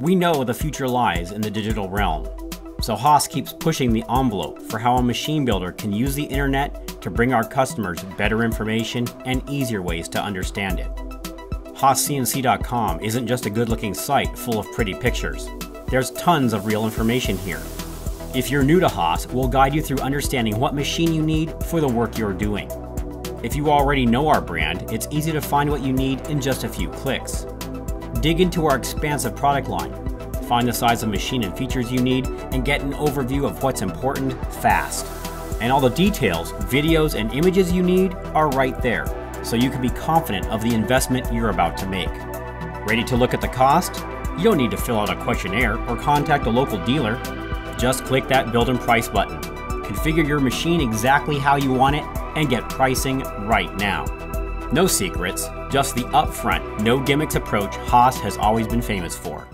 We know the future lies in the digital realm, so Haas keeps pushing the envelope for how a machine builder can use the internet to bring our customers better information and easier ways to understand it. HaasCNC.com isn't just a good-looking site full of pretty pictures. There's tons of real information here. If you're new to Haas, we'll guide you through understanding what machine you need for the work you're doing. If you already know our brand, it's easy to find what you need in just a few clicks. Dig into our expansive product line, find the size of machine and features you need, and get an overview of what's important fast. And all the details, videos, and images you need are right there, so you can be confident of the investment you're about to make. Ready to look at the cost? You don't need to fill out a questionnaire or contact a local dealer. Just click that Build and Price button. Configure your machine exactly how you want it and get pricing right now. No secrets, just the upfront, no gimmicks approach Haas has always been famous for.